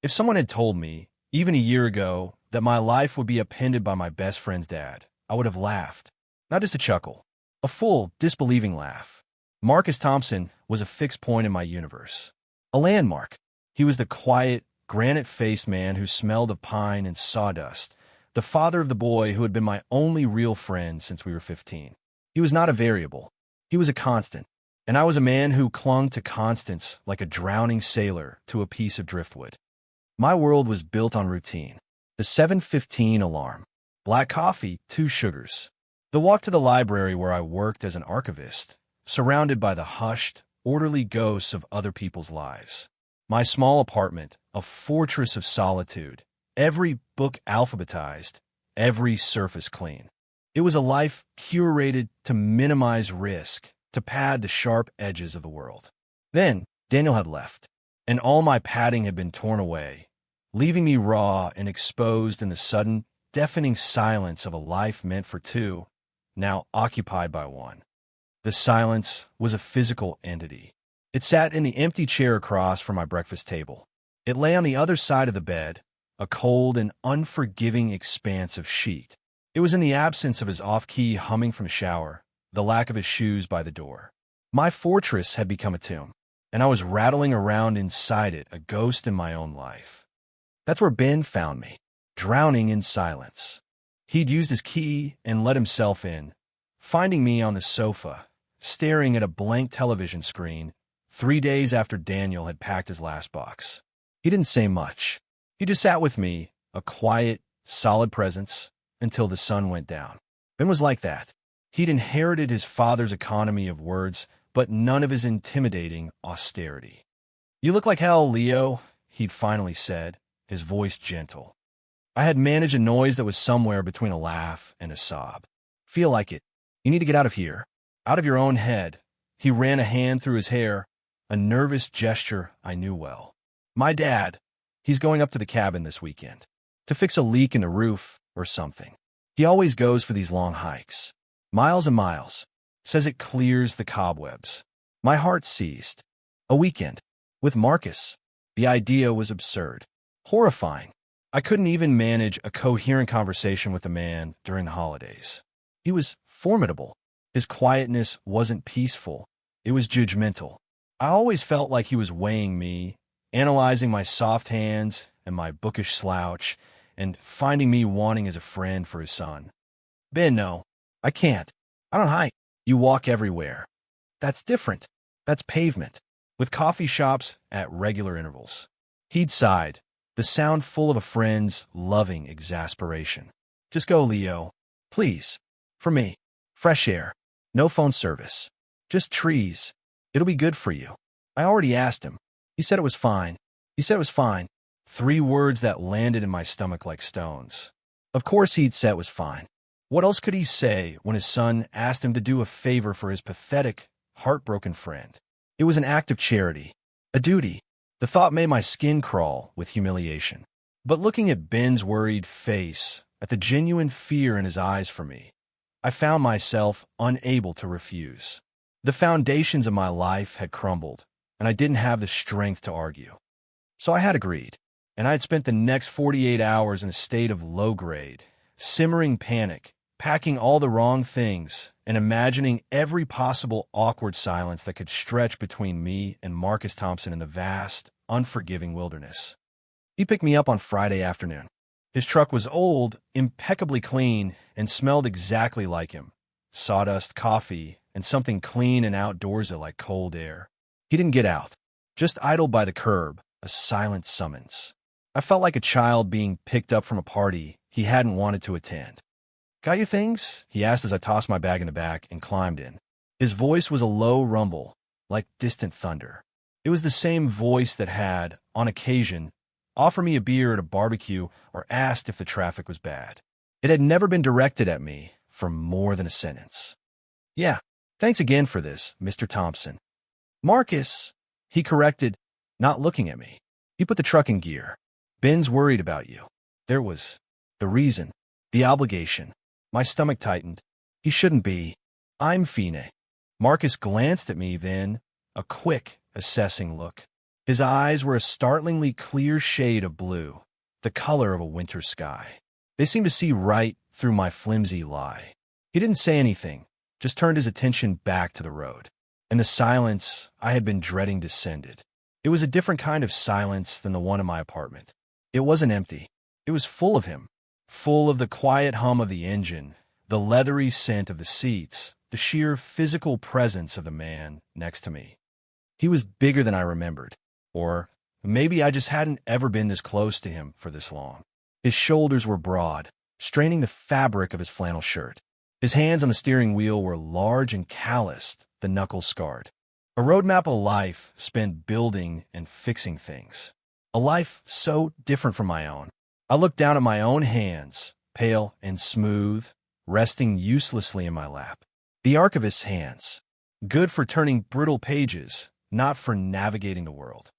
If someone had told me, even a year ago, that my life would be appended by my best friend's dad, I would have laughed. Not just a chuckle, a full, disbelieving laugh. Marcus Thompson was a fixed point in my universe. A landmark. He was the quiet, granite-faced man who smelled of pine and sawdust, the father of the boy who had been my only real friend since we were 15. He was not a variable. He was a constant, and I was a man who clung to constants like a drowning sailor to a piece of driftwood. My world was built on routine. The 7:15 alarm. Black coffee, 2 sugars. The walk to the library where I worked as an archivist, surrounded by the hushed, orderly ghosts of other people's lives. My small apartment, a fortress of solitude, every book alphabetized, every surface clean. It was a life curated to minimize risk, to pad the sharp edges of the world. Then, Daniel had left, and all my padding had been torn away, leaving me raw and exposed in the sudden, deafening silence of a life meant for 2, now occupied by 1. The silence was a physical entity. It sat in the empty chair across from my breakfast table. It lay on the other side of the bed, a cold and unforgiving expanse of sheet. It was in the absence of his off-key humming from shower, the lack of his shoes by the door. My fortress had become a tomb, and I was rattling around inside it, a ghost in my own life. That's where Ben found me, drowning in silence. He'd used his key and let himself in, finding me on the sofa, staring at a blank television screen, 3 days after Daniel had packed his last box. He didn't say much. He just sat with me, a quiet, solid presence, until the sun went down. Ben was like that. He'd inherited his father's economy of words, but none of his intimidating austerity. "You look like hell, Leo," he'd finally said, his voice gentle. I had managed a noise that was somewhere between a laugh and a sob. "Feel like it. You need to get out of here. Out of your own head." He ran a hand through his hair, a nervous gesture I knew well. "My dad, he's going up to the cabin this weekend to fix a leak in the roof or something. He always goes for these long hikes. Miles and miles. Says it clears the cobwebs." My heart seized. A weekend. With Marcus. The idea was absurd. Horrifying. I couldn't even manage a coherent conversation with the man during the holidays. He was formidable. His quietness wasn't peaceful. It was judgmental. I always felt like he was weighing me, analyzing my soft hands and my bookish slouch, and finding me wanting as a friend for his son. "Ben, no. I can't. I don't hike. You walk everywhere. That's different. That's pavement, with coffee shops at regular intervals." He'd sighed, the sound full of a friend's loving exasperation. "Just go, Leo. Please. For me. Fresh air. No phone service. Just trees. It'll be good for you." I already asked him. He said it was fine. He said it was fine. 3 words that landed in my stomach like stones. Of course he'd said it was fine. What else could he say when his son asked him to do a favor for his pathetic, heartbroken friend? It was an act of charity, a duty. The thought made my skin crawl with humiliation. But looking at Ben's worried face, at the genuine fear in his eyes for me, I found myself unable to refuse. The foundations of my life had crumbled, and I didn't have the strength to argue. So I had agreed, and I had spent the next 48 hours in a state of low-grade, simmering panic, packing all the wrong things and imagining every possible awkward silence that could stretch between me and Marcus Thompson in the vast, unforgiving wilderness. He picked me up on Friday afternoon. His truck was old, impeccably clean, and smelled exactly like him. Sawdust, coffee, and something clean and outdoorsy like cold air. He didn't get out, just idled by the curb, a silent summons. I felt like a child being picked up from a party he hadn't wanted to attend. "Got your things?" he asked as I tossed my bag in the back and climbed in. His voice was a low rumble, like distant thunder. It was the same voice that had, on occasion, offered me a beer at a barbecue or asked if the traffic was bad. It had never been directed at me for more than a sentence. "Yeah, thanks again for this, Mr. Thompson." "Marcus," he corrected, not looking at me. "You put the truck in gear. Ben's worried about you." There was the reason, the obligation. My stomach tightened. He shouldn't be. I'm fine. Marcus glanced at me then, a quick, assessing look. His eyes were a startlingly clear shade of blue, the color of a winter sky. They seemed to see right through my flimsy lie. He didn't say anything, just turned his attention back to the road. And the silence I had been dreading descended. It was a different kind of silence than the one in my apartment. It wasn't empty. It was full of him, full of the quiet hum of the engine, the leathery scent of the seats, the sheer physical presence of the man next to me. He was bigger than I remembered, or maybe I just hadn't ever been this close to him for this long. His shoulders were broad, straining the fabric of his flannel shirt. His hands on the steering wheel were large and calloused, the knuckles scarred. A roadmap of life spent building and fixing things. A life so different from my own. I looked down at my own hands, pale and smooth, resting uselessly in my lap. The archivist's hands, good for turning brittle pages, not for navigating the world.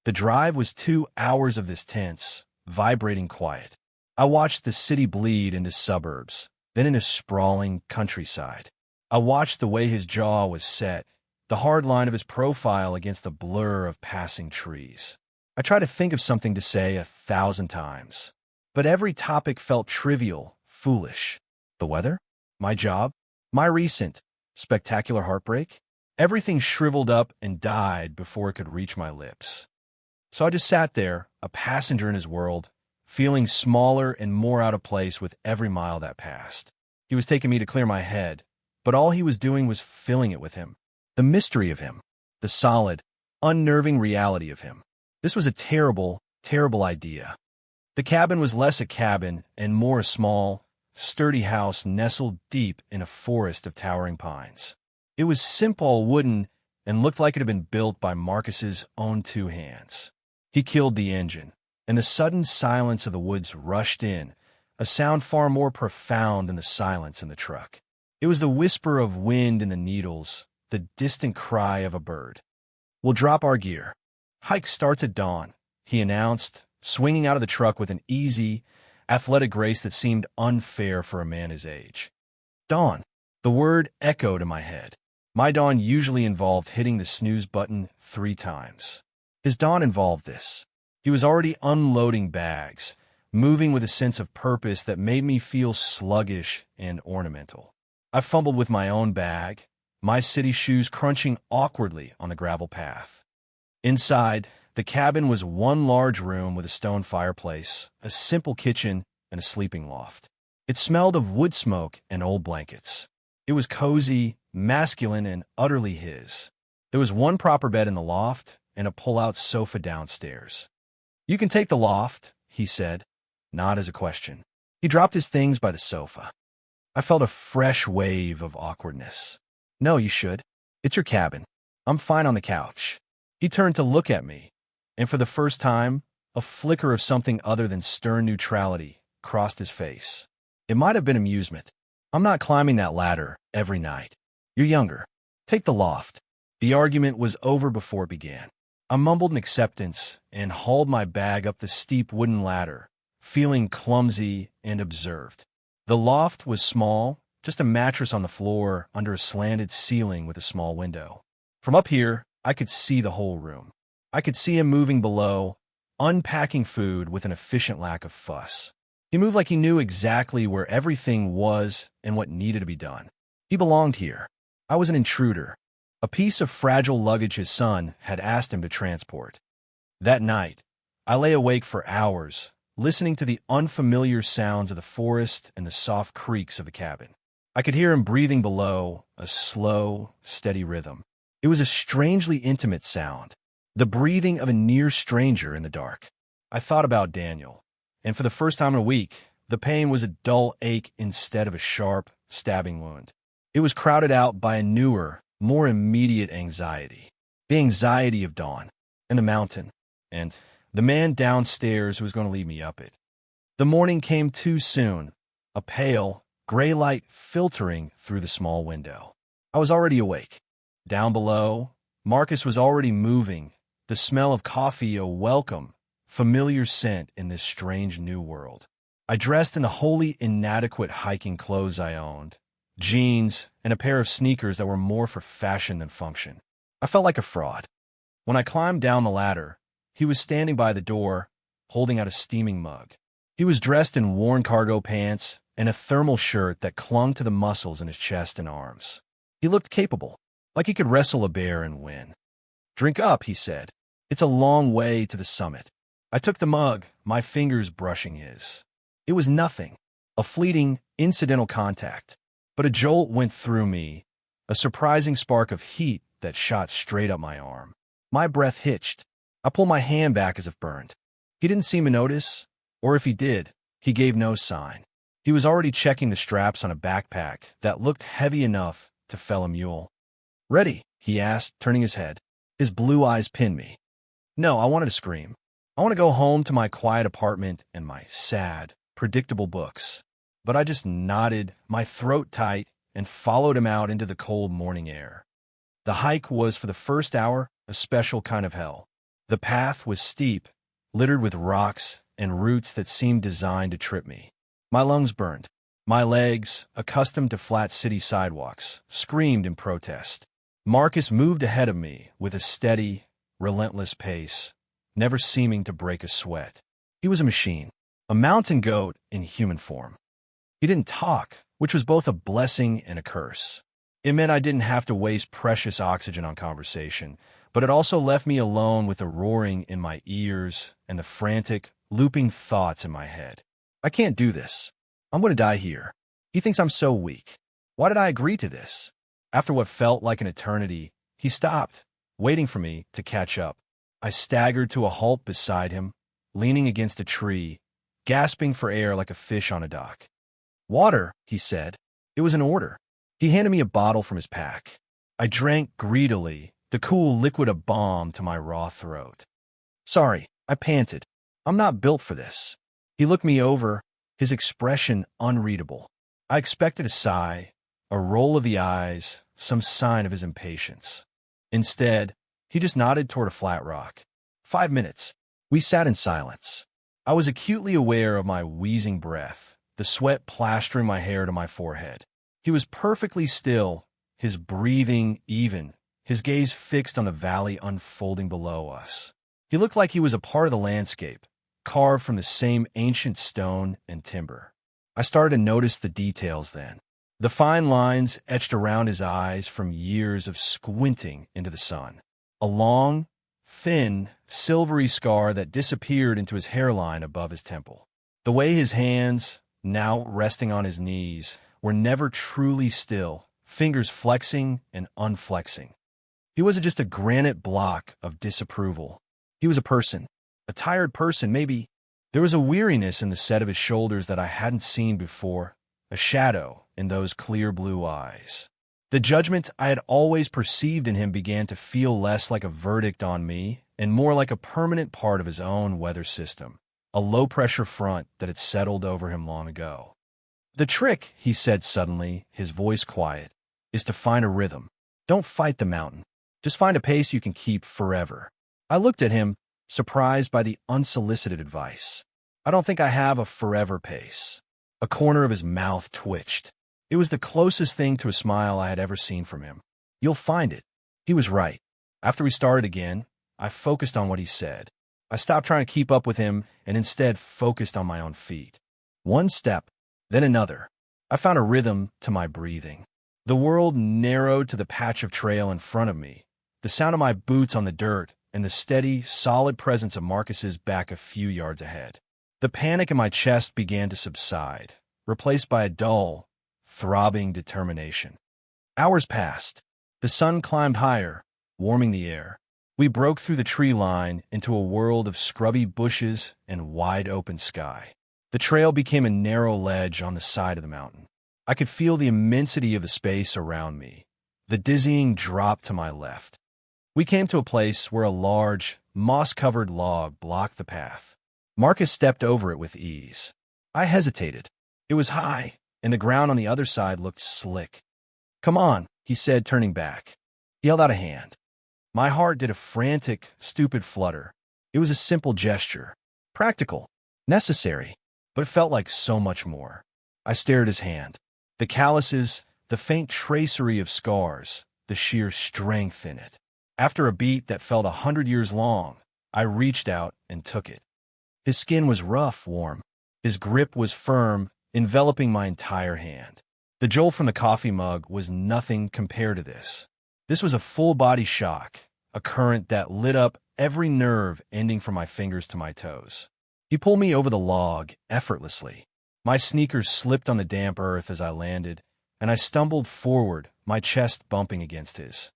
The drive was 2 hours of this tense, vibrating quiet. I watched the city bleed into suburbs, then into sprawling countryside. I watched the way his jaw was set, the hard line of his profile against the blur of passing trees. I tried to think of something to say 1,000 times, but every topic felt trivial, foolish. The weather? My job? My recent, spectacular heartbreak? Everything shriveled up and died before it could reach my lips. So I just sat there, a passenger in his world, feeling smaller and more out of place with every mile that passed. He was taking me to clear my head, but all he was doing was filling it with him. The mystery of him, the solid, unnerving reality of him. This was a terrible, terrible idea. The cabin was less a cabin and more a small, sturdy house nestled deep in a forest of towering pines. It was simple wooden and looked like it had been built by Marcus's own 2 hands. He killed the engine, and the sudden silence of the woods rushed in, a sound far more profound than the silence in the truck. It was the whisper of wind in the needles, the distant cry of a bird. "We'll drop our gear. Hike starts at dawn," he announced, swinging out of the truck with an easy, athletic grace that seemed unfair for a man his age. Dawn. The word echoed in my head. My dawn usually involved hitting the snooze button 3 times. His dawn involved this. He was already unloading bags, moving with a sense of purpose that made me feel sluggish and ornamental. I fumbled with my own bag, my city shoes crunching awkwardly on the gravel path. Inside, the cabin was one large room with a stone fireplace, a simple kitchen, and a sleeping loft. It smelled of wood smoke and old blankets. It was cozy, masculine, and utterly his. There was one proper bed in the loft and a pull-out sofa downstairs. "You can take the loft," he said, not as a question. He dropped his things by the sofa. I felt a fresh wave of awkwardness. "No, you should. It's your cabin. I'm fine on the couch." He turned to look at me, and for the first time, a flicker of something other than stern neutrality crossed his face. It might have been amusement. "I'm not climbing that ladder every night. You're younger. Take the loft." The argument was over before it began. I mumbled an acceptance and hauled my bag up the steep wooden ladder, feeling clumsy and observed. The loft was small, just a mattress on the floor under a slanted ceiling with a small window. From up here, I could see the whole room. I could see him moving below, unpacking food with an efficient lack of fuss. He moved like he knew exactly where everything was and what needed to be done. He belonged here. I was an intruder, a piece of fragile luggage his son had asked him to transport. That night, I lay awake for hours, listening to the unfamiliar sounds of the forest and the soft creaks of the cabin. I could hear him breathing below, a slow, steady rhythm. It was a strangely intimate sound, the breathing of a near stranger in the dark. I thought about Daniel, and for the first time in a week, the pain was a dull ache instead of a sharp, stabbing wound. It was crowded out by a newer, more immediate anxiety. The anxiety of dawn, and the mountain, and the man downstairs who was going to lead me up it. The morning came too soon, a pale, gray light filtering through the small window. I was already awake. Down below, Marcus was already moving, the smell of coffee a welcome, familiar scent in this strange new world. I dressed in the wholly inadequate hiking clothes I owned, jeans and a pair of sneakers that were more for fashion than function. I felt like a fraud. When I climbed down the ladder, he was standing by the door, holding out a steaming mug. He was dressed in worn cargo pants and a thermal shirt that clung to the muscles in his chest and arms. He looked capable, like he could wrestle a bear and win. "Drink up," he said. "It's a long way to the summit." I took the mug, my fingers brushing his. It was nothing, a fleeting, incidental contact. But a jolt went through me, a surprising spark of heat that shot straight up my arm. My breath hitched. I pulled my hand back as if burned. He didn't seem to notice, or if he did, he gave no sign. He was already checking the straps on a backpack that looked heavy enough to fell a mule. "Ready?" he asked, turning his head. His blue eyes pinned me. No, I wanted to scream. I want to go home to my quiet apartment and my sad, predictable books. But I just nodded, my throat tight, and followed him out into the cold morning air. The hike was, for the first hour, a special kind of hell. The path was steep, littered with rocks and roots that seemed designed to trip me. My lungs burned. My legs, accustomed to flat city sidewalks, screamed in protest. Marcus moved ahead of me with a steady, relentless pace, never seeming to break a sweat. He was a machine, a mountain goat in human form. He didn't talk, which was both a blessing and a curse. It meant I didn't have to waste precious oxygen on conversation, but it also left me alone with the roaring in my ears and the frantic, looping thoughts in my head. I can't do this. I'm going to die here. He thinks I'm so weak. Why did I agree to this? After what felt like an eternity, he stopped, waiting for me to catch up. I staggered to a halt beside him, leaning against a tree, gasping for air like a fish on a dock. "Water," he said. It was an order. He handed me a bottle from his pack. I drank greedily, the cool liquid a balm to my raw throat. "Sorry," I panted. "I'm not built for this." He looked me over, his expression unreadable. I expected a sigh, a roll of the eyes, some sign of his impatience. Instead, he just nodded toward a flat rock. 5 minutes. We sat in silence. I was acutely aware of my wheezing breath, the sweat plastering my hair to my forehead. He was perfectly still, his breathing even, his gaze fixed on the valley unfolding below us. He looked like he was a part of the landscape, carved from the same ancient stone and timber. I started to notice the details then. The fine lines etched around his eyes from years of squinting into the sun. A long, thin, silvery scar that disappeared into his hairline above his temple. The way his hands, now resting on his knees, were never truly still, fingers flexing and unflexing. He wasn't just a granite block of disapproval. He was a person, a tired person, maybe. There was a weariness in the set of his shoulders that I hadn't seen before, a shadow in those clear blue eyes. The judgment I had always perceived in him began to feel less like a verdict on me and more like a permanent part of his own weather system, a low-pressure front that had settled over him long ago. "The trick," he said suddenly, his voice quiet, "is to find a rhythm. Don't fight the mountain. Just find a pace you can keep forever." I looked at him, surprised by the unsolicited advice. "I don't think I have a forever pace." A corner of his mouth twitched. It was the closest thing to a smile I had ever seen from him. "You'll find it." He was right. After we started again, I focused on what he said. I stopped trying to keep up with him and instead focused on my own feet. One step, then another. I found a rhythm to my breathing. The world narrowed to the patch of trail in front of me, the sound of my boots on the dirt, and the steady, solid presence of Marcus's back a few yards ahead. The panic in my chest began to subside, replaced by a dull, throbbing determination. Hours passed. The sun climbed higher, warming the air. We broke through the tree line into a world of scrubby bushes and wide-open sky. The trail became a narrow ledge on the side of the mountain. I could feel the immensity of the space around me, the dizzying drop to my left. We came to a place where a large, moss-covered log blocked the path. Marcus stepped over it with ease. I hesitated. It was high, and the ground on the other side looked slick. "Come on," he said, turning back. He held out a hand. My heart did a frantic, stupid flutter. It was a simple gesture, practical, necessary, but it felt like so much more. I stared at his hand. The calluses, the faint tracery of scars, the sheer strength in it. After a beat that felt 100 years long, I reached out and took it. His skin was rough, warm. His grip was firm, enveloping my entire hand. The jolt from the coffee mug was nothing compared to this. This was a full-body shock, a current that lit up every nerve ending from my fingers to my toes. He pulled me over the log effortlessly. My sneakers slipped on the damp earth as I landed, and I stumbled forward, my chest bumping against his.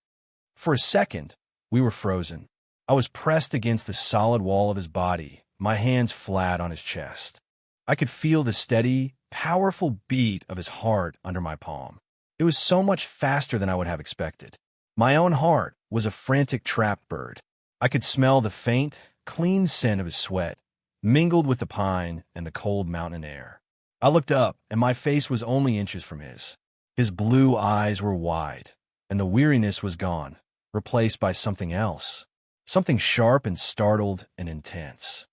For a second, we were frozen. I was pressed against the solid wall of his body, my hands flat on his chest. I could feel the steady, powerful beat of his heart under my palm. It was so much faster than I would have expected. My own heart was a frantic trap bird. I could smell the faint, clean scent of his sweat, mingled with the pine and the cold mountain air. I looked up, and my face was only inches from his. His blue eyes were wide, and the weariness was gone, replaced by something else, something sharp and startled and intense.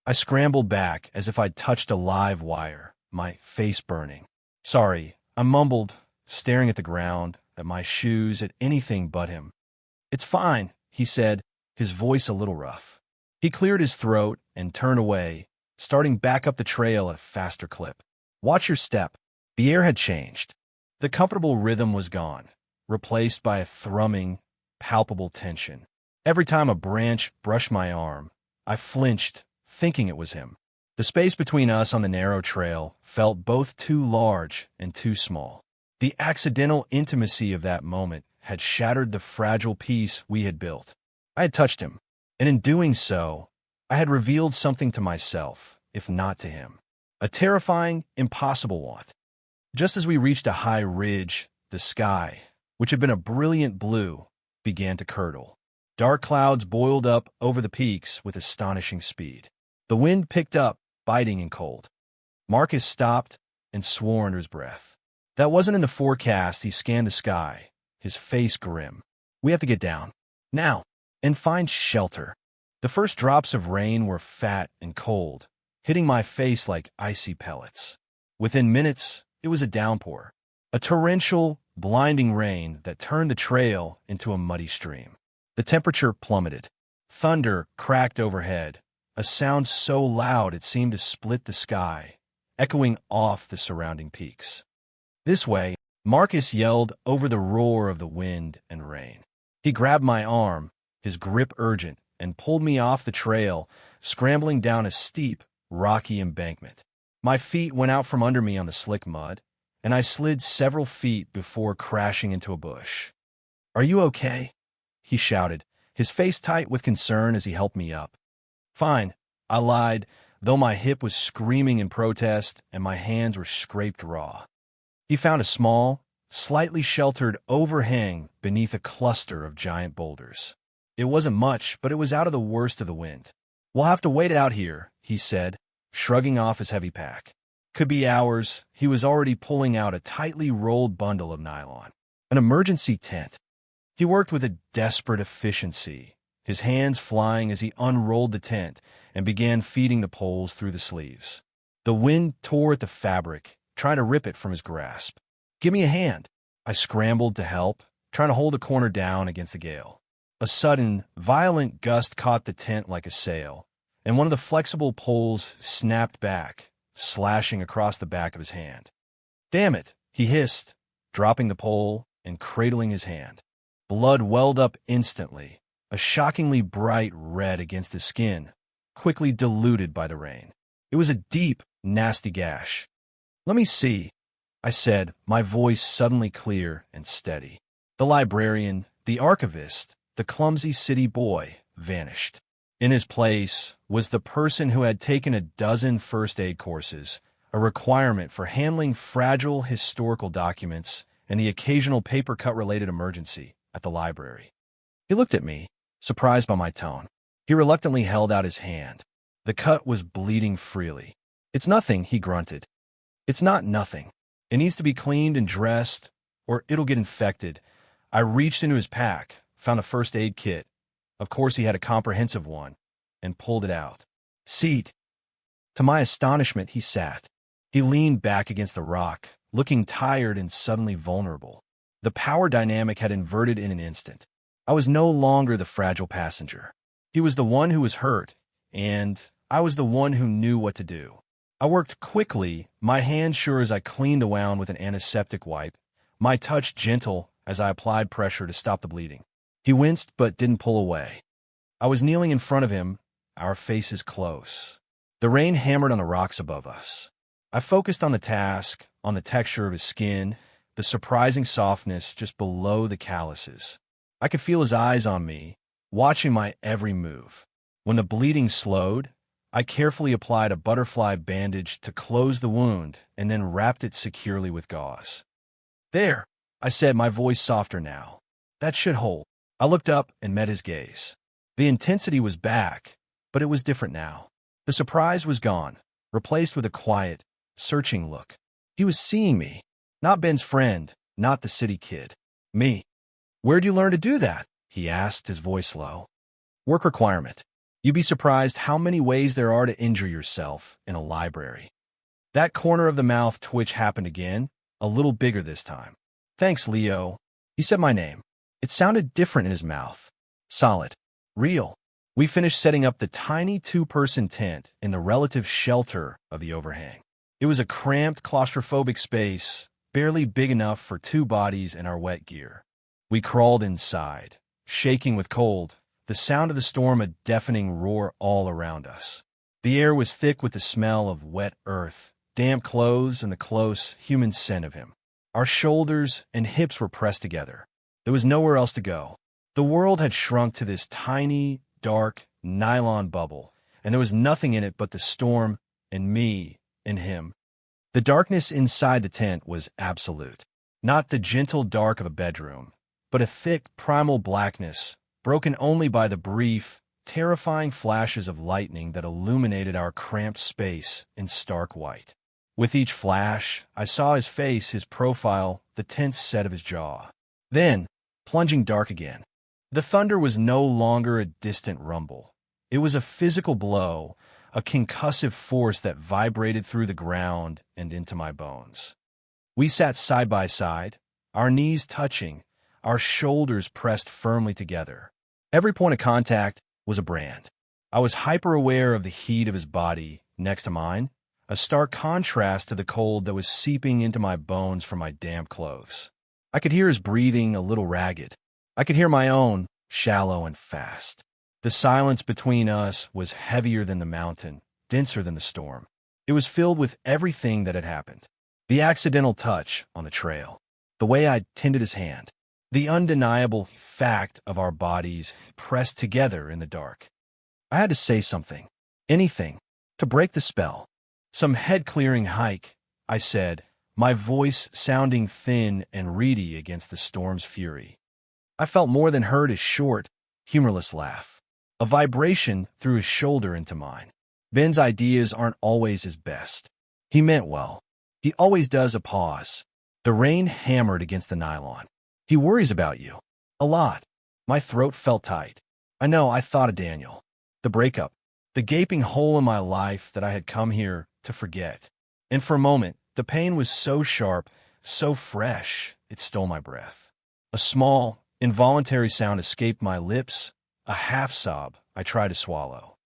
I scrambled back as if I'd touched a live wire, my face burning. "Sorry," I mumbled, staring at the ground, at my shoes, at anything but him. "It's fine," he said, his voice a little rough. He cleared his throat and turned away, starting back up the trail at a faster clip. "Watch your step." The air had changed. The comfortable rhythm was gone, replaced by a thrumming, palpable tension. Every time a branch brushed my arm, I flinched, thinking it was him. The space between us on the narrow trail felt both too large and too small. The accidental intimacy of that moment had shattered the fragile peace we had built. I had touched him, and in doing so, I had revealed something to myself, if not to him. A terrifying, impossible want. Just as we reached a high ridge, the sky, which had been a brilliant blue, began to curdle. Dark clouds boiled up over the peaks with astonishing speed. The wind picked up, biting and cold. Marcus stopped and swore under his breath. That wasn't in the forecast. He scanned the sky, his face grim. "We have to get down. Now. And find shelter." The first drops of rain were fat and cold, hitting my face like icy pellets. Within minutes, it was a downpour. A torrential, blinding rain that turned the trail into a muddy stream. The temperature plummeted. Thunder cracked overhead, a sound so loud it seemed to split the sky, echoing off the surrounding peaks. "This way," Marcus yelled over the roar of the wind and rain. He grabbed my arm, his grip urgent, and pulled me off the trail, scrambling down a steep, rocky embankment. My feet went out from under me on the slick mud, and I slid several feet before crashing into a bush. "Are you okay?" he shouted, his face tight with concern as he helped me up. "Fine," I lied, though my hip was screaming in protest and my hands were scraped raw. He found a small, slightly sheltered overhang beneath a cluster of giant boulders. It wasn't much, but it was out of the worst of the wind. "We'll have to wait it out here," he said, shrugging off his heavy pack. Could be hours. He was already pulling out a tightly rolled bundle of nylon. An emergency tent. He worked with a desperate efficiency, his hands flying as he unrolled the tent and began feeding the poles through the sleeves. The wind tore at the fabric, trying to rip it from his grasp. "Give me a hand." I scrambled to help, trying to hold the corner down against the gale. A sudden, violent gust caught the tent like a sail, and one of the flexible poles snapped back, slashing across the back of his hand. "Damn it," he hissed, dropping the pole and cradling his hand. Blood welled up instantly, a shockingly bright red against his skin, quickly diluted by the rain. It was a deep, nasty gash. "Let me see," I said, my voice suddenly clear and steady. The librarian, the archivist, the clumsy city boy vanished. In his place was the person who had taken a dozen first aid courses, a requirement for handling fragile historical documents and the occasional paper cut-related emergency at the library. He looked at me, surprised by my tone. He reluctantly held out his hand. The cut was bleeding freely. "It's nothing," he grunted. "It's not nothing. It needs to be cleaned and dressed, or it'll get infected." I reached into his pack, found a first aid kit. Of course he had a comprehensive one, and pulled it out. "Seat." To my astonishment, he sat. He leaned back against the rock, looking tired and suddenly vulnerable. The power dynamic had inverted in an instant. I was no longer the fragile passenger. He was the one who was hurt, and I was the one who knew what to do. I worked quickly, my hands sure as I cleaned the wound with an antiseptic wipe, my touch gentle as I applied pressure to stop the bleeding. He winced but didn't pull away. I was kneeling in front of him, our faces close. The rain hammered on the rocks above us. I focused on the task, on the texture of his skin, the surprising softness just below the calluses. I could feel his eyes on me, watching my every move. When the bleeding slowed, I carefully applied a butterfly bandage to close the wound and then wrapped it securely with gauze. "There," I said, my voice softer now. "That should hold." I looked up and met his gaze. The intensity was back, but it was different now. The surprise was gone, replaced with a quiet, searching look. He was seeing me, not Ben's friend, not the city kid. Me. "Where'd you learn to do that?" he asked, his voice low. "Work requirement. You'd be surprised how many ways there are to injure yourself in a library." That corner of the mouth twitch happened again, a little bigger this time. "Thanks, Leo." He said my name. It sounded different in his mouth. Solid. Real. We finished setting up the tiny two-person tent in the relative shelter of the overhang. It was a cramped, claustrophobic space, barely big enough for two bodies and our wet gear. We crawled inside, shaking with cold, the sound of the storm a deafening roar all around us. The air was thick with the smell of wet earth, damp clothes, and the close, human scent of him. Our shoulders and hips were pressed together. There was nowhere else to go. The world had shrunk to this tiny, dark, nylon bubble, and there was nothing in it but the storm and me and him. The darkness inside the tent was absolute. Not the gentle dark of a bedroom, but a thick, primal blackness, broken only by the brief, terrifying flashes of lightning that illuminated our cramped space in stark white. With each flash, I saw his face, his profile, the tense set of his jaw. Then, plunging dark again. The thunder was no longer a distant rumble. It was a physical blow, a concussive force that vibrated through the ground and into my bones. We sat side by side, our knees touching, our shoulders pressed firmly together. Every point of contact was a brand. I was hyper-aware of the heat of his body next to mine, a stark contrast to the cold that was seeping into my bones from my damp clothes. I could hear his breathing a little ragged. I could hear my own, shallow and fast. The silence between us was heavier than the mountain, denser than the storm. It was filled with everything that had happened. The accidental touch on the trail, the way I'd tended his hand, the undeniable fact of our bodies pressed together in the dark. I had to say something, anything, to break the spell. "Some head-clearing hike," I said, my voice sounding thin and reedy against the storm's fury. I felt more than heard his short, humorless laugh, a vibration through his shoulder into mine. Ben's ideas aren't always his best. He meant well. He always does. A pause. The rain hammered against the nylon. "He worries about you. A lot." My throat felt tight. I know, I thought of Daniel. The breakup. The gaping hole in my life that I had come here to forget. And for a moment, the pain was so sharp, so fresh, it stole my breath. A small, involuntary sound escaped my lips, a half-sob I tried to swallow.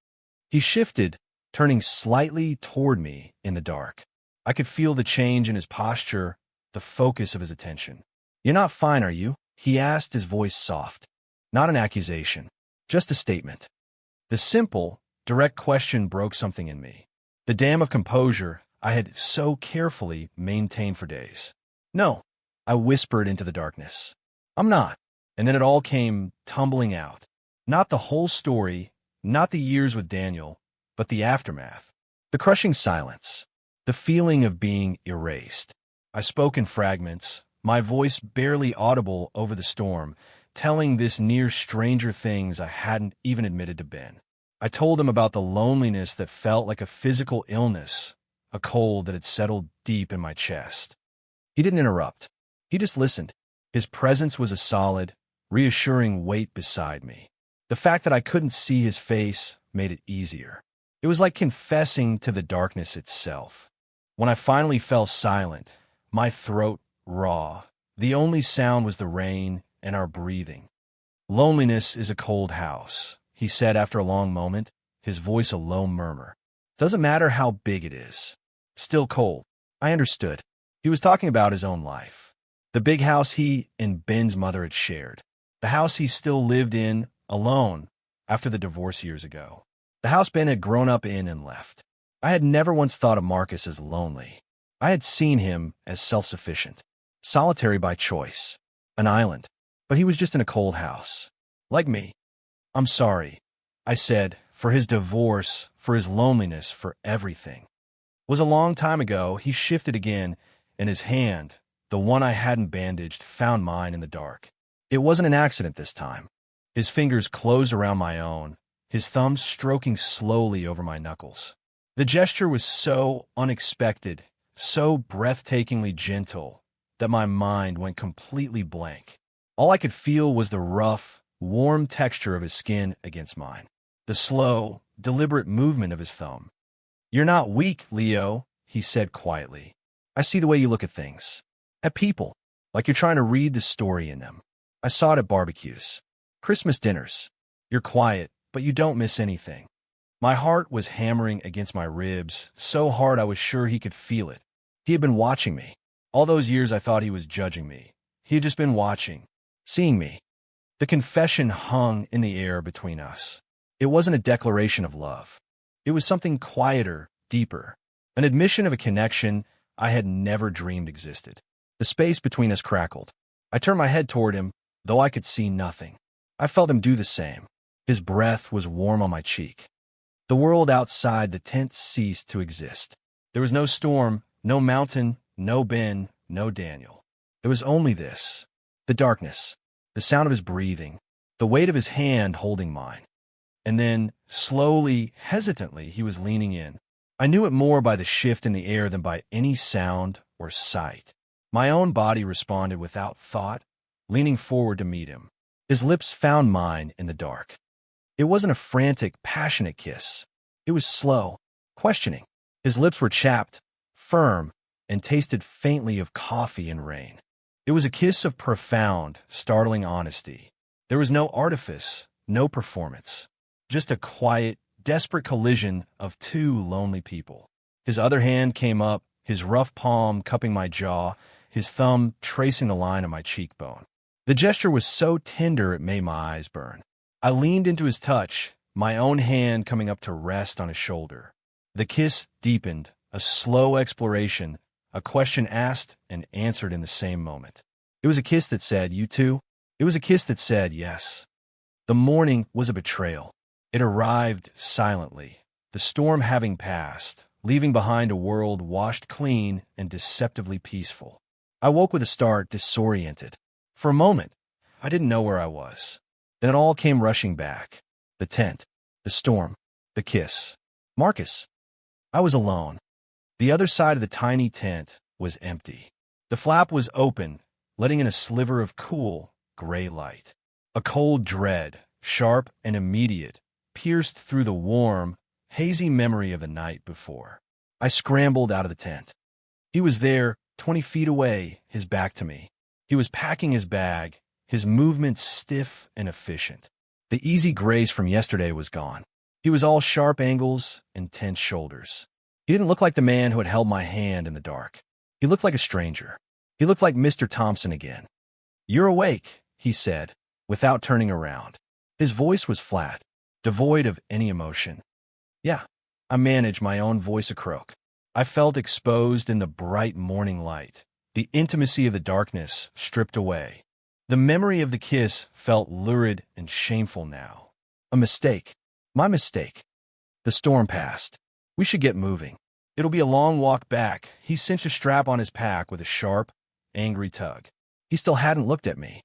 He shifted, turning slightly toward me in the dark. I could feel the change in his posture, the focus of his attention. "You're not fine, are you?" he asked, his voice soft. Not an accusation, just a statement. The simple, direct question broke something in me. The dam of composure I had so carefully maintained for days. "No," I whispered into the darkness. "I'm not." And then it all came tumbling out. Not the whole story, not the years with Daniel, but the aftermath. The crushing silence. The feeling of being erased. I spoke in fragments, my voice barely audible over the storm, telling this near stranger things I hadn't even admitted to Ben. I told him about the loneliness that felt like a physical illness, a cold that had settled deep in my chest. He didn't interrupt. He just listened. His presence was a solid, reassuring weight beside me. The fact that I couldn't see his face made it easier. It was like confessing to the darkness itself. When I finally fell silent, my throat raw, the only sound was the rain and our breathing. Loneliness is a cold house, he said after a long moment, his voice a low murmur. Doesn't matter how big it is. Still cold. I understood. He was talking about his own life. The big house he and Ben's mother had shared. The house he still lived in, alone, after the divorce years ago. The house Ben had grown up in and left. I had never once thought of Marcus as lonely. I had seen him as self-sufficient, solitary by choice, an island. But he was just in a cold house. Like me. I'm sorry, I said, for his divorce, for his loneliness, for everything. It was a long time ago. He shifted again, and his hand, the one I hadn't bandaged, found mine in the dark. It wasn't an accident this time. His fingers closed around my own, his thumbs stroking slowly over my knuckles. The gesture was so unexpected, so breathtakingly gentle, that my mind went completely blank. All I could feel was the rough, warm texture of his skin against mine, the slow, deliberate movement of his thumb. You're not weak, Leo, he said quietly. I see the way you look at things, at people, like you're trying to read the story in them. I saw it at barbecues, Christmas dinners. You're quiet, but you don't miss anything. My heart was hammering against my ribs, so hard I was sure he could feel it. He had been watching me. All those years I thought he was judging me. He had just been watching, seeing me. The confession hung in the air between us. It wasn't a declaration of love. It was something quieter, deeper, an admission of a connection I had never dreamed existed. The space between us crackled. I turned my head toward him, though I could see nothing. I felt him do the same. His breath was warm on my cheek. The world outside the tent ceased to exist. There was no storm, no mountain, no Ben, no Daniel. There was only this, the darkness, the sound of his breathing, the weight of his hand holding mine. And then, slowly, hesitantly, he was leaning in. I knew it more by the shift in the air than by any sound or sight. My own body responded without thought, leaning forward to meet him. His lips found mine in the dark. It wasn't a frantic, passionate kiss. It was slow, questioning. His lips were chapped, firm, and tasted faintly of coffee and rain. It was a kiss of profound, startling honesty. There was no artifice, no performance. Just a quiet, desperate collision of two lonely people. His other hand came up, his rough palm cupping my jaw, his thumb tracing the line of my cheekbone. The gesture was so tender it made my eyes burn. I leaned into his touch, my own hand coming up to rest on his shoulder. The kiss deepened, a slow exploration, a question asked and answered in the same moment. It was a kiss that said, "You too?" It was a kiss that said, "Yes." The morning was a betrayal. It arrived silently, the storm having passed, leaving behind a world washed clean and deceptively peaceful. I woke with a start, disoriented. For a moment, I didn't know where I was. Then it all came rushing back. The tent, the storm, the kiss. Marcus. I was alone. The other side of the tiny tent was empty. The flap was open, letting in a sliver of cool, gray light. A cold dread, sharp and immediate, pierced through the warm, hazy memory of the night before. I scrambled out of the tent. He was there, 20 feet away, his back to me. He was packing his bag, his movements stiff and efficient. The easy grace from yesterday was gone. He was all sharp angles and tense shoulders. He didn't look like the man who had held my hand in the dark. He looked like a stranger. He looked like Mr. Thompson again. "You're awake," he said, without turning around. His voice was flat, devoid of any emotion. Yeah, I managed my own voice a croak. I felt exposed in the bright morning light, the intimacy of the darkness stripped away. The memory of the kiss felt lurid and shameful now. A mistake. My mistake. The storm passed. We should get moving. It'll be a long walk back. He cinched a strap on his pack with a sharp, angry tug. He still hadn't looked at me.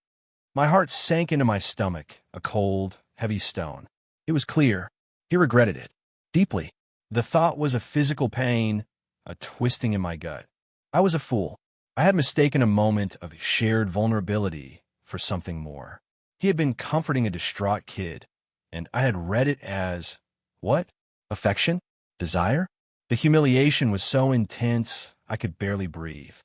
My heart sank into my stomach, a cold, heavy stone. It was clear. He regretted it. Deeply. The thought was a physical pain, a twisting in my gut. I was a fool. I had mistaken a moment of shared vulnerability for something more. He had been comforting a distraught kid, and I had read it as, what? Affection? Desire? The humiliation was so intense, I could barely breathe.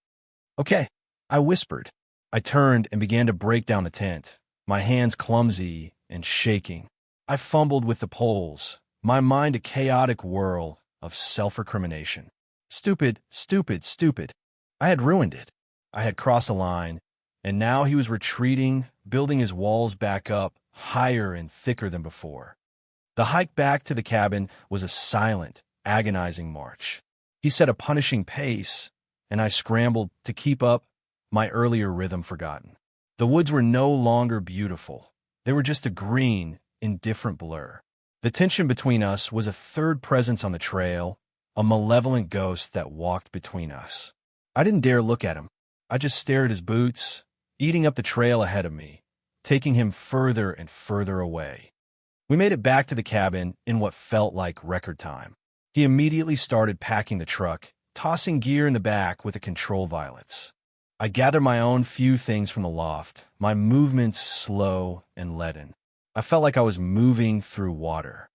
Okay, I whispered. I turned and began to break down the tent, my hands clumsy and shaking. I fumbled with the poles, my mind a chaotic whirl of self-recrimination. Stupid, stupid, stupid. I had ruined it. I had crossed a line, and now he was retreating, building his walls back up, higher and thicker than before. The hike back to the cabin was a silent, agonizing march. He set a punishing pace, and I scrambled to keep up, my earlier rhythm forgotten. The woods were no longer beautiful. They were just a green, indifferent blur. The tension between us was a third presence on the trail, a malevolent ghost that walked between us. I didn't dare look at him. I just stared at his boots, eating up the trail ahead of me, taking him further and further away. We made it back to the cabin in what felt like record time. He immediately started packing the truck, tossing gear in the back with a controlled violence. I gathered my own few things from the loft, my movements slow and leaden. I felt like I was moving through water.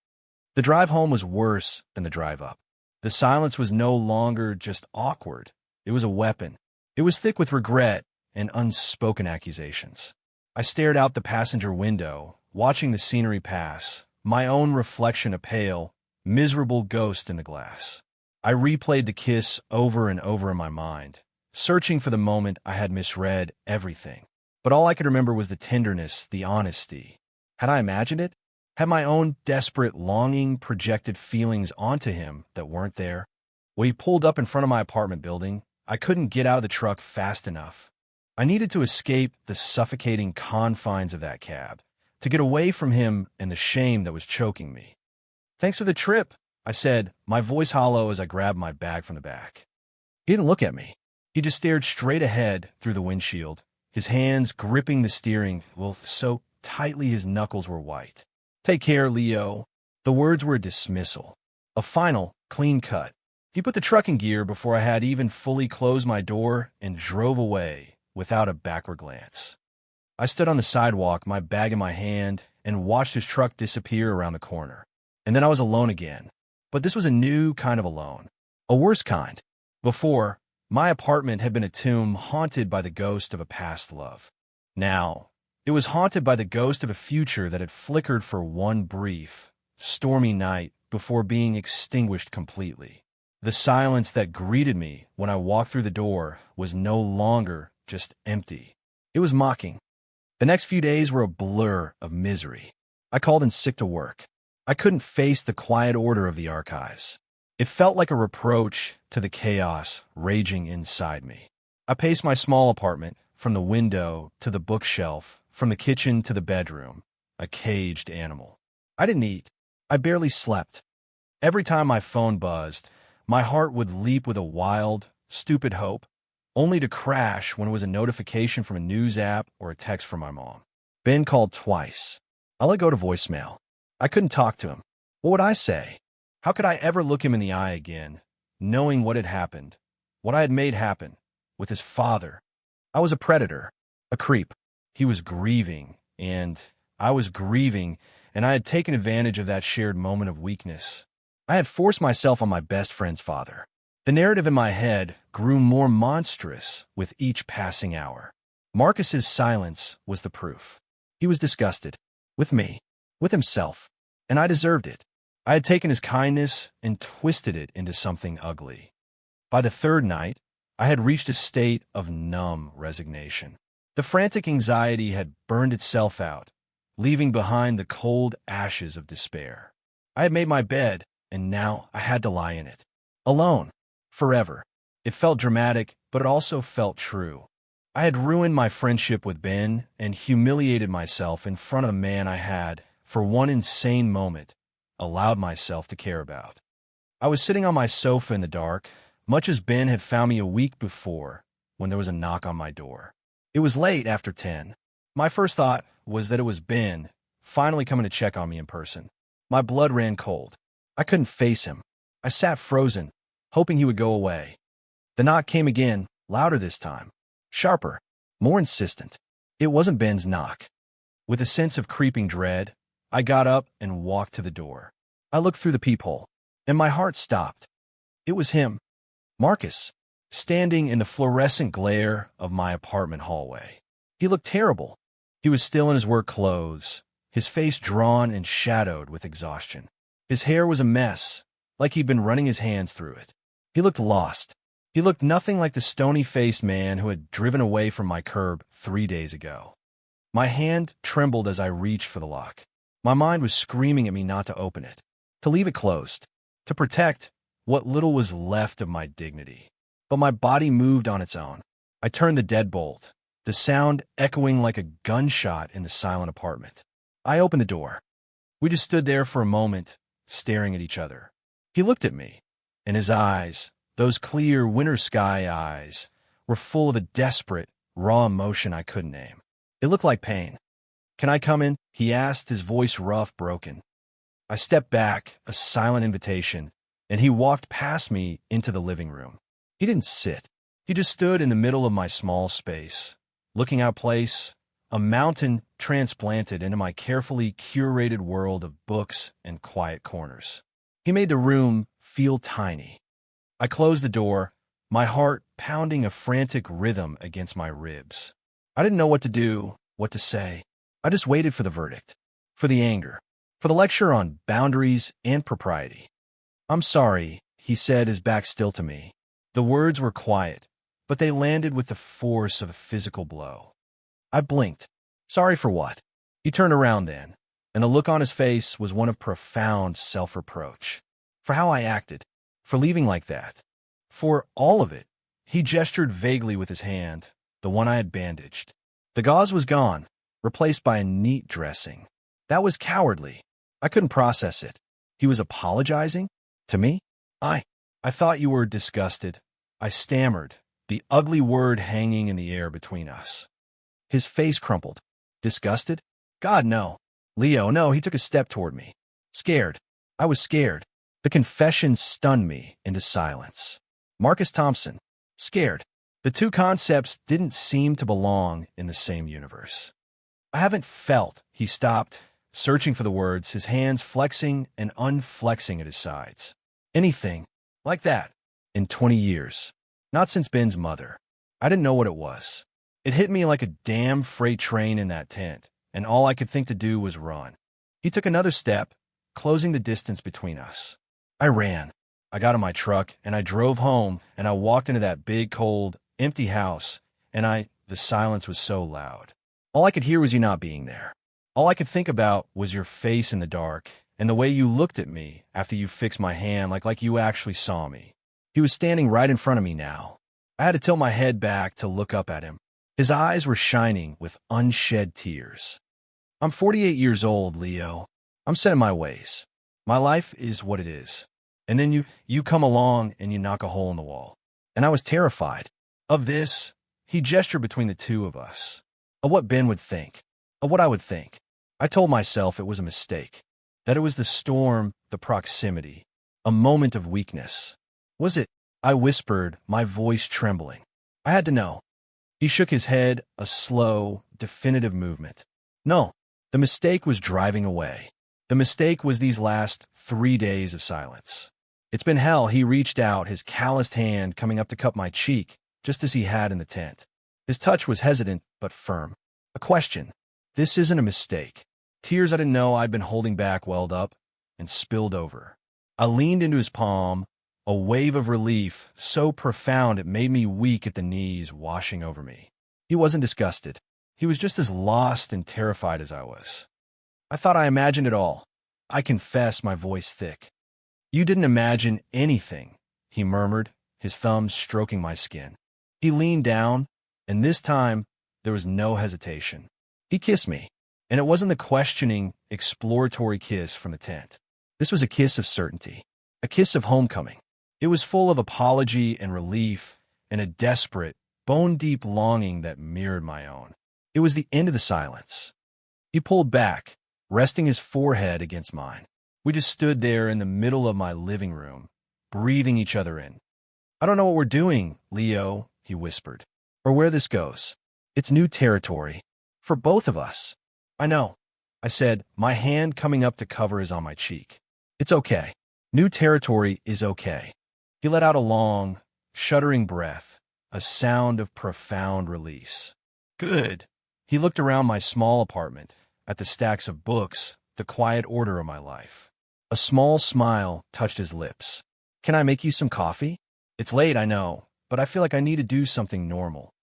The drive home was worse than the drive up. The silence was no longer just awkward. It was a weapon. It was thick with regret and unspoken accusations. I stared out the passenger window, watching the scenery pass, my own reflection a pale, miserable ghost in the glass. I replayed the kiss over and over in my mind, searching for the moment I had misread everything. But all I could remember was the tenderness, the honesty. Had I imagined it? Had my own desperate longing projected feelings onto him that weren't there? When he pulled up in front of my apartment building, I couldn't get out of the truck fast enough. I needed to escape the suffocating confines of that cab, to get away from him and the shame that was choking me. "Thanks for the trip," I said, my voice hollow as I grabbed my bag from the back. He didn't look at me. He just stared straight ahead through the windshield, his hands gripping the steering wheel so tightly his knuckles were white. "Take care, Leo." The words were a dismissal, a final, clean cut. He put the truck in gear before I had even fully closed my door and drove away without a backward glance. I stood on the sidewalk, my bag in my hand, and watched his truck disappear around the corner. And then I was alone again. But this was a new kind of alone. A worse kind. Before, my apartment had been a tomb haunted by the ghost of a past love. Now, it was haunted by the ghost of a future that had flickered for one brief, stormy night before being extinguished completely. The silence that greeted me when I walked through the door was no longer just empty. It was mocking. The next few days were a blur of misery. I called in sick to work. I couldn't face the quiet order of the archives. It felt like a reproach to the chaos raging inside me. I paced my small apartment, from the window to the bookshelf, from the kitchen to the bedroom, a caged animal. I didn't eat. I barely slept. Every time my phone buzzed, my heart would leap with a wild, stupid hope, only to crash when it was a notification from a news app or a text from my mom. Ben called twice. I let go to voicemail. I couldn't talk to him. What would I say? How could I ever look him in the eye again, knowing what had happened, what I had made happen, with his father? I was a predator, a creep. He was grieving, and I was grieving, and I had taken advantage of that shared moment of weakness. I had forced myself on my best friend's father. The narrative in my head grew more monstrous with each passing hour. Marcus's silence was the proof. He was disgusted. With me. With himself. And I deserved it. I had taken his kindness and twisted it into something ugly. By the third night, I had reached a state of numb resignation. The frantic anxiety had burned itself out, leaving behind the cold ashes of despair. I had made my bed, and now I had to lie in it. Alone. Forever. It felt dramatic, but it also felt true. I had ruined my friendship with Ben and humiliated myself in front of a man I had, for one insane moment, allowed myself to care about. I was sitting on my sofa in the dark, much as Ben had found me a week before, when there was a knock on my door. It was late after 10. My first thought was that it was Ben, finally coming to check on me in person. My blood ran cold. I couldn't face him. I sat frozen, hoping he would go away. The knock came again, louder this time. Sharper, more insistent. It wasn't Ben's knock. With a sense of creeping dread, I got up and walked to the door. I looked through the peephole, and my heart stopped. It was him, Marcus, standing in the fluorescent glare of my apartment hallway. He looked terrible. He was still in his work clothes, his face drawn and shadowed with exhaustion. His hair was a mess, like he'd been running his hands through it. He looked lost. He looked nothing like the stony-faced man who had driven away from my curb 3 days ago. My hand trembled as I reached for the lock. My mind was screaming at me not to open it, to leave it closed, to protect what little was left of my dignity. But my body moved on its own. I turned the deadbolt, the sound echoing like a gunshot in the silent apartment. I opened the door. We just stood there for a moment, staring at each other. He looked at me, and his eyes, those clear winter sky eyes, were full of a desperate, raw emotion I couldn't name. It looked like pain. "Can I come in?" he asked, his voice rough, broken. I stepped back, a silent invitation, and he walked past me into the living room. He didn't sit. He just stood in the middle of my small space, looking out of place, a mountain transplanted into my carefully curated world of books and quiet corners. He made the room feel tiny. I closed the door, my heart pounding a frantic rhythm against my ribs. I didn't know what to do, what to say. I just waited for the verdict, for the anger, for the lecture on boundaries and propriety. "I'm sorry," he said, his back still to me. The words were quiet, but they landed with the force of a physical blow. I blinked. Sorry for what? He turned around then, and the look on his face was one of profound self-reproach. For how I acted, for leaving like that, for all of it. He gestured vaguely with his hand, the one I had bandaged. The gauze was gone, replaced by a neat dressing. That was cowardly. I couldn't process it. He was apologizing? To me? I thought you were disgusted. I stammered, the ugly word hanging in the air between us. His face crumpled. Disgusted? God, no. Leo, no, he took a step toward me. Scared. I was scared. The confession stunned me into silence. Marcus Thompson. Scared. The two concepts didn't seem to belong in the same universe. I haven't felt. He stopped, searching for the words, his hands flexing and unflexing at his sides. Anything like that in 20 years. Not since Ben's mother. I didn't know what it was. It hit me like a damn freight train in that tent, and all I could think to do was run. He took another step, closing the distance between us. I ran. I got in my truck, and I drove home, and I walked into that big, cold, empty house, and the silence was so loud. All I could hear was you not being there. All I could think about was your face in the dark, and the way you looked at me after you fixed my hand like you actually saw me. He was standing right in front of me now. I had to tilt my head back to look up at him. His eyes were shining with unshed tears. I'm 48 years old, Leo. I'm set in my ways. My life is what it is. And then you come along and you knock a hole in the wall. And I was terrified. Of this, he gestured between the two of us. Of what Ben would think. Of what I would think. I told myself it was a mistake. That it was the storm, the proximity. A moment of weakness. Was it? I whispered, my voice trembling. I had to know. He shook his head, a slow, definitive movement. No, the mistake was driving away. The mistake was these last 3 days of silence. It's been hell. He reached out, his calloused hand coming up to cup my cheek, just as he had in the tent. His touch was hesitant but firm. A question. This isn't a mistake. Tears I didn't know I'd been holding back welled up and spilled over. I leaned into his palm, a wave of relief so profound it made me weak at the knees, washing over me. He wasn't disgusted. He was just as lost and terrified as I was. I thought I imagined it all. I confess, my voice thick. You didn't imagine anything, he murmured, his thumbs stroking my skin. He leaned down, and this time there was no hesitation. He kissed me, and it wasn't the questioning, exploratory kiss from the tent. This was a kiss of certainty, a kiss of homecoming. It was full of apology and relief and a desperate, bone-deep longing that mirrored my own. It was the end of the silence. He pulled back, resting his forehead against mine. We just stood there in the middle of my living room, breathing each other in. I don't know what we're doing, Leo, he whispered, or where this goes. It's new territory. For both of us. I know, I said, my hand coming up to cover his on my cheek. It's okay. New territory is okay. He let out a long, shuddering breath, a sound of profound release. Good, He looked around my small apartment, at the stacks of books, the quiet order of my life. A small smile touched his lips. Can I make you some coffee? It's late, I know, but I feel like I need to do something normal.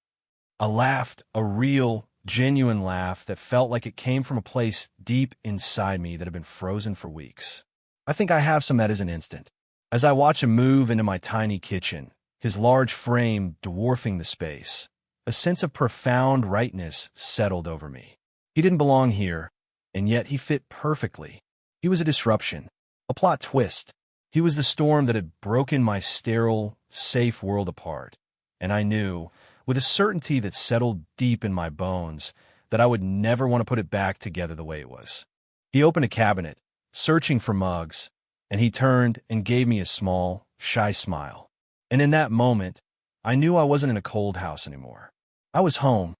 I laughed, a real, genuine laugh that felt like it came from a place deep inside me that had been frozen for weeks. I think I have some that isn't instant. As I watch him move into my tiny kitchen, his large frame dwarfing the space, a sense of profound rightness settled over me. He didn't belong here, and yet he fit perfectly. He was a disruption, a plot twist. He was the storm that had broken my sterile, safe world apart, and I knew, with a certainty that settled deep in my bones, that I would never want to put it back together the way it was. He opened a cabinet, searching for mugs, and he turned and gave me a small, shy smile. And in that moment, I knew I wasn't in a cold house anymore. I was home.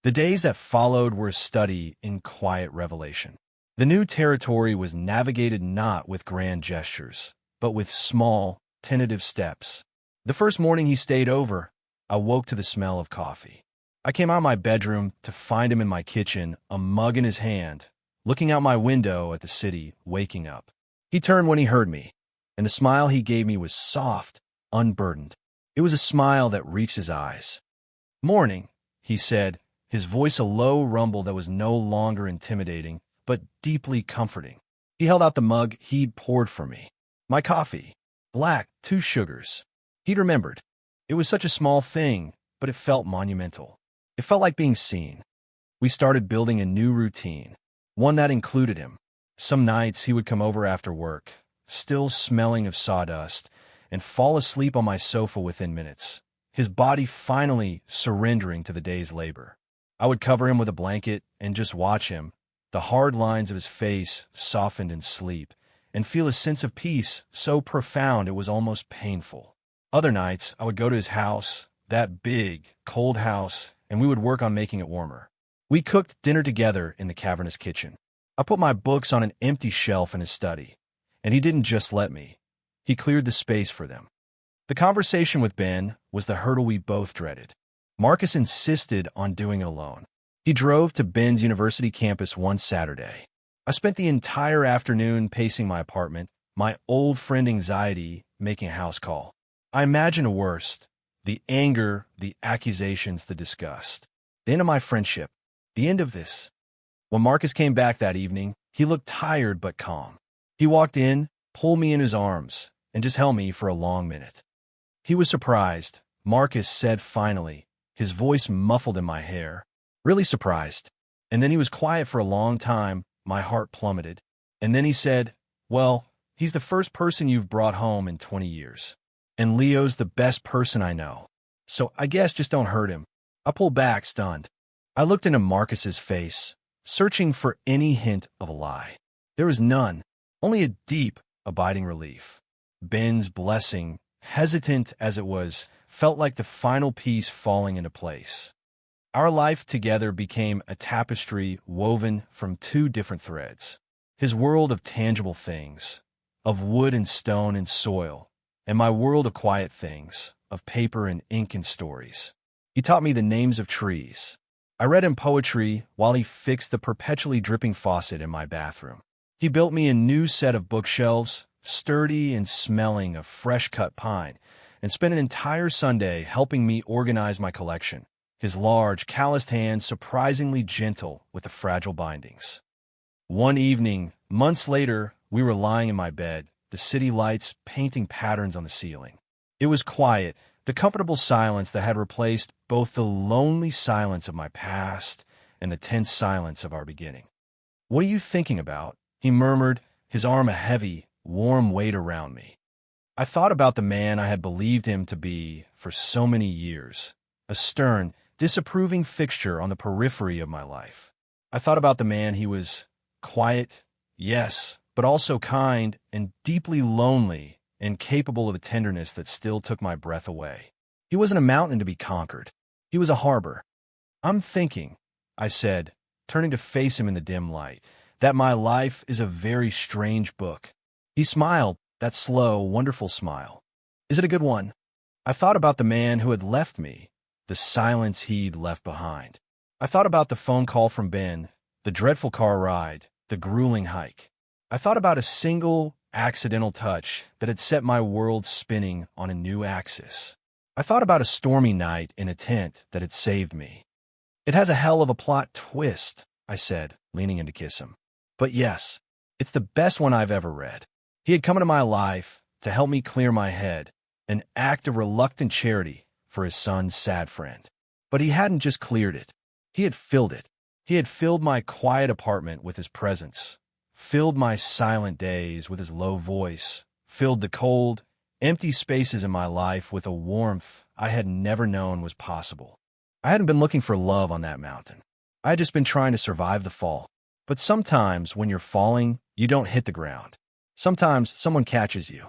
The days that followed were a study in quiet revelation. The new territory was navigated not with grand gestures, but with small, tentative steps. The first morning he stayed over, I woke to the smell of coffee. I came out of my bedroom to find him in my kitchen, a mug in his hand, looking out my window at the city, waking up. He turned when he heard me, and the smile he gave me was soft, unburdened. It was a smile that reached his eyes. "Morning," he said, his voice a low rumble that was no longer intimidating, but deeply comforting. He held out the mug he'd poured for me. My coffee. Black, 2 sugars. He'd remembered. It was such a small thing, but it felt monumental. It felt like being seen. We started building a new routine, one that included him. Some nights he would come over after work, still smelling of sawdust, and fall asleep on my sofa within minutes, his body finally surrendering to the day's labor. I would cover him with a blanket and just watch him, the hard lines of his face softened in sleep, and feel a sense of peace so profound it was almost painful. Other nights, I would go to his house, that big, cold house, and we would work on making it warmer. We cooked dinner together in the cavernous kitchen. I put my books on an empty shelf in his study, and he didn't just let me. He cleared the space for them. The conversation with Ben was the hurdle we both dreaded. Marcus insisted on doing it alone. He drove to Ben's university campus one Saturday. I spent the entire afternoon pacing my apartment, my old friend anxiety making a house call. I imagined the worst, the anger, the accusations, the disgust. The end of my friendship, the end of this. When Marcus came back that evening, he looked tired but calm. He walked in, pulled me in his arms, and just held me for a long minute. He was surprised, Marcus said finally, his voice muffled in my hair. Really surprised. And then he was quiet for a long time, my heart plummeted. And then he said, "Well, he's the first person you've brought home in 20 years. And Leo's the best person I know. So I guess just don't hurt him." I pulled back, stunned. I looked into Marcus's face, searching for any hint of a lie. There was none, only a deep, abiding relief. Ben's blessing, hesitant as it was, felt like the final piece falling into place. Our life together became a tapestry woven from 2 different threads. His world of tangible things, of wood and stone and soil, and my world of quiet things, of paper and ink and stories. He taught me the names of trees. I read him poetry while he fixed the perpetually dripping faucet in my bathroom. He built me a new set of bookshelves, sturdy and smelling of fresh-cut pine, and spent an entire Sunday helping me organize my collection, his large, calloused hands surprisingly gentle with the fragile bindings. One evening, months later, we were lying in my bed, the city lights painting patterns on the ceiling. It was quiet, the comfortable silence that had replaced both the lonely silence of my past and the tense silence of our beginning. "What are you thinking about?" he murmured, his arm a heavy, warm weight around me. I thought about the man I had believed him to be for so many years, a stern, disapproving fixture on the periphery of my life. I thought about the man he was, quiet, yes, but also kind and deeply lonely and capable of a tenderness that still took my breath away. He wasn't a mountain to be conquered. He was a harbor. "I'm thinking," I said, turning to face him in the dim light, "that my life is a very strange book." He smiled, that slow, wonderful smile. "Is it a good one?" I thought about the man who had left me, the silence he'd left behind. I thought about the phone call from Ben, the dreadful car ride, the grueling hike. I thought about a single, accidental touch that had set my world spinning on a new axis. I thought about a stormy night in a tent that had saved me. It has a hell of a plot twist, I said, leaning in to kiss him. But yes, it's the best one I've ever read. He had come into my life to help me clear my head, an act of reluctant charity for his son's sad friend. But he hadn't just cleared it. He had filled it. He had filled my quiet apartment with his presence, filled my silent days with his low voice, filled the cold, empty spaces in my life with a warmth I had never known was possible. I hadn't been looking for love on that mountain. I had just been trying to survive the fall. But sometimes when you're falling, you don't hit the ground. Sometimes someone catches you.